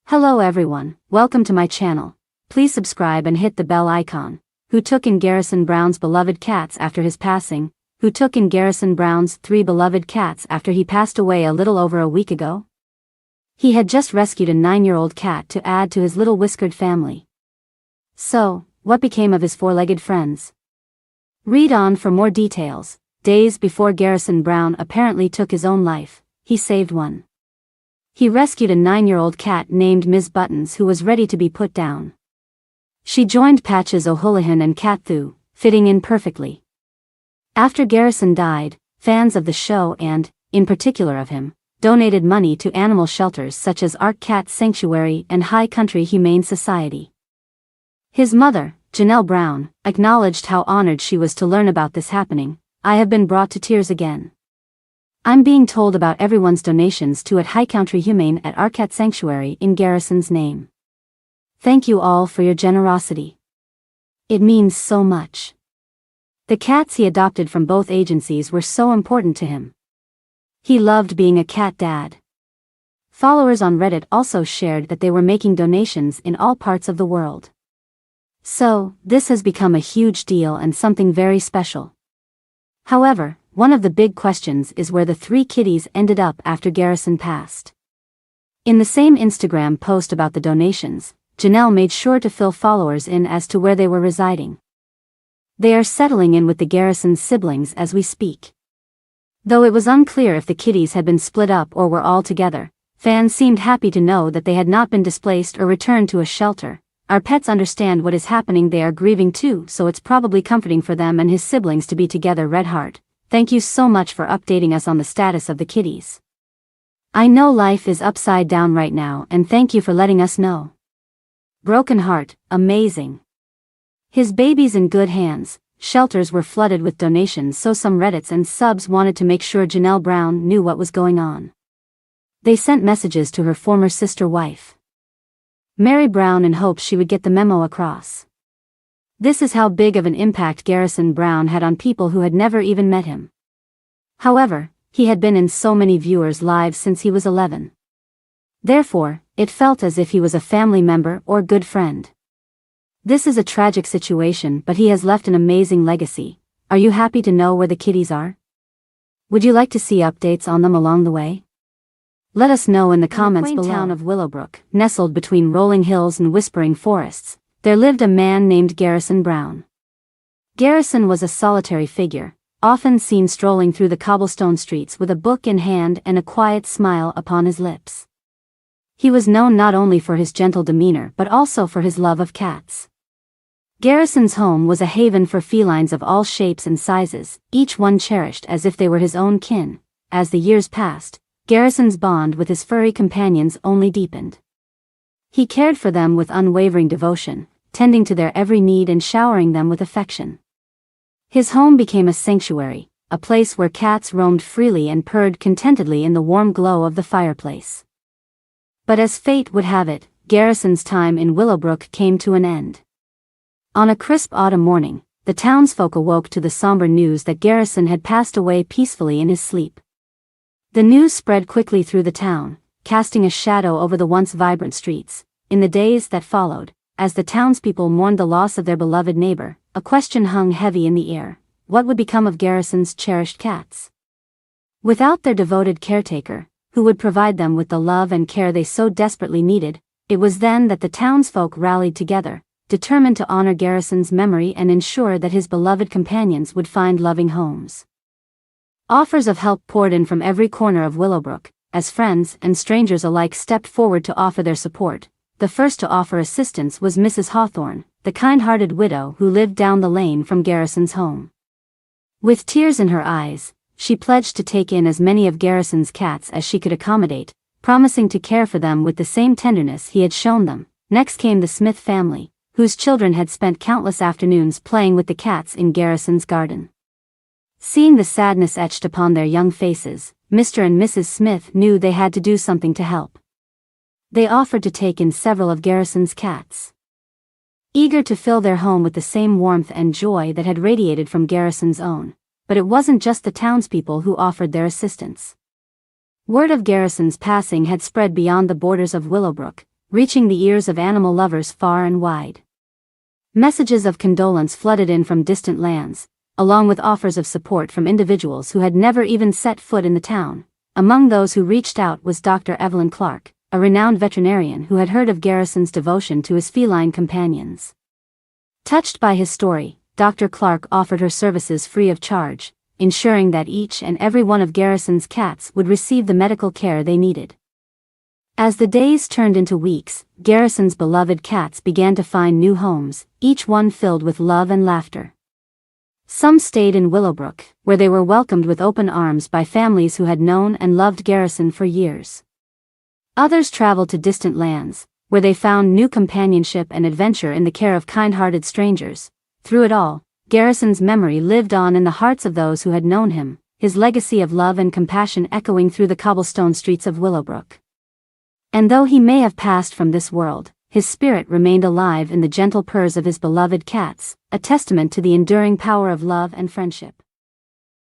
Hello everyone, welcome to my channel. Please subscribe and hit the bell icon. Who took in Garrison Brown's beloved cats after his passing? Who took in Garrison Brown's 3 beloved cats after he passed away a little over a week ago? He had just rescued a 9-year-old cat to add to his little whiskered family. So, what became of his 4-legged friends? Read on for more details. Days before Garrison Brown apparently took his own life, he saved one. He rescued a 9-year-old cat named Ms. Buttons who was ready to be put down. She joined Patches O'Houlihan and Cat Thu, fitting in perfectly. After Garrison died, fans of the show and, in particular of him, donated money to animal shelters such as Ark Cat Sanctuary and High Country Humane Society. His mother, Janelle Brown, acknowledged how honored she was to learn about this happening. "I have been brought to tears again. I'm being told about everyone's donations to at High Country Humane at Ark Cat Sanctuary in Garrison's name. Thank you all for your generosity. It means so much." The cats he adopted from both agencies were so important to him. He loved being a cat dad. Followers on Reddit also shared that they were making donations in all parts of the world. So, this has become a huge deal and something very special. However, one of the big questions is where the 3 kitties ended up after Garrison passed. In the same Instagram post about the donations, Janelle made sure to fill followers in as to where they were residing. They are settling in with the Garrison siblings as we speak. Though it was unclear if the kitties had been split up or were all together, fans seemed happy to know that they had not been displaced or returned to a shelter. Our pets understand what is happening, they are grieving too, so it's probably comforting for them and his siblings to be together. Red Heart, thank you so much for updating us on the status of the kitties. I know life is upside down right now and thank you for letting us know. Broken Heart, amazing. His baby's in good hands. Shelters were flooded with donations, so some Reddits and subs wanted to make sure Janelle Brown knew what was going on. They sent messages to her former sister wife, Mary Brown, in hopes she would get the memo across. This is how big of an impact Garrison Brown had on people who had never even met him. However, he had been in so many viewers' lives since he was 11. Therefore, it felt as if he was a family member or good friend. This is a tragic situation, but he has left an amazing legacy. Are you happy to know where the kitties are? Would you like to see updates on them along the way? Let us know in the comments below. In the quaint town of Willowbrook, nestled between rolling hills and whispering forests, there lived a man named Garrison Brown. Garrison was a solitary figure, often seen strolling through the cobblestone streets with a book in hand and a quiet smile upon his lips. He was known not only for his gentle demeanor but also for his love of cats. Garrison's home was a haven for felines of all shapes and sizes, each one cherished as if they were his own kin. As the years passed, Garrison's bond with his furry companions only deepened. He cared for them with unwavering devotion, tending to their every need and showering them with affection. His home became a sanctuary, a place where cats roamed freely and purred contentedly in the warm glow of the fireplace. But as fate would have it, Garrison's time in Willowbrook came to an end. On a crisp autumn morning, the townsfolk awoke to the somber news that Garrison had passed away peacefully in his sleep. The news spread quickly through the town, casting a shadow over the once vibrant streets. In the days that followed, as the townspeople mourned the loss of their beloved neighbor, a question hung heavy in the air: what would become of Garrison's cherished cats? Without their devoted caretaker, who would provide them with the love and care they so desperately needed, it was then that the townsfolk rallied together, determined to honor Garrison's memory and ensure that his beloved companions would find loving homes. Offers of help poured in from every corner of Willowbrook, as friends and strangers alike stepped forward to offer their support. The first to offer assistance was Mrs. Hawthorne, the kind-hearted widow who lived down the lane from Garrison's home. With tears in her eyes, she pledged to take in as many of Garrison's cats as she could accommodate, promising to care for them with the same tenderness he had shown them. Next came the Smith family, whose children had spent countless afternoons playing with the cats in Garrison's garden. Seeing the sadness etched upon their young faces, Mr. and Mrs. Smith knew they had to do something to help. They offered to take in several of Garrison's cats. Eager to fill their home with the same warmth and joy that had radiated from Garrison's own, but it wasn't just the townspeople who offered their assistance. Word of Garrison's passing had spread beyond the borders of Willowbrook, reaching the ears of animal lovers far and wide. Messages of condolence flooded in from distant lands, along with offers of support from individuals who had never even set foot in the town. Among those who reached out was Dr. Evelyn Clark, a renowned veterinarian who had heard of Garrison's devotion to his feline companions. Touched by his story, Dr. Clark offered her services free of charge, ensuring that each and every one of Garrison's cats would receive the medical care they needed. As the days turned into weeks, Garrison's beloved cats began to find new homes, each one filled with love and laughter. Some stayed in Willowbrook, where they were welcomed with open arms by families who had known and loved Garrison for years. Others traveled to distant lands, where they found new companionship and adventure in the care of kind-hearted strangers. Through it all, Garrison's memory lived on in the hearts of those who had known him, his legacy of love and compassion echoing through the cobblestone streets of Willowbrook. And though he may have passed from this world, his spirit remained alive in the gentle purrs of his beloved cats, a testament to the enduring power of love and friendship.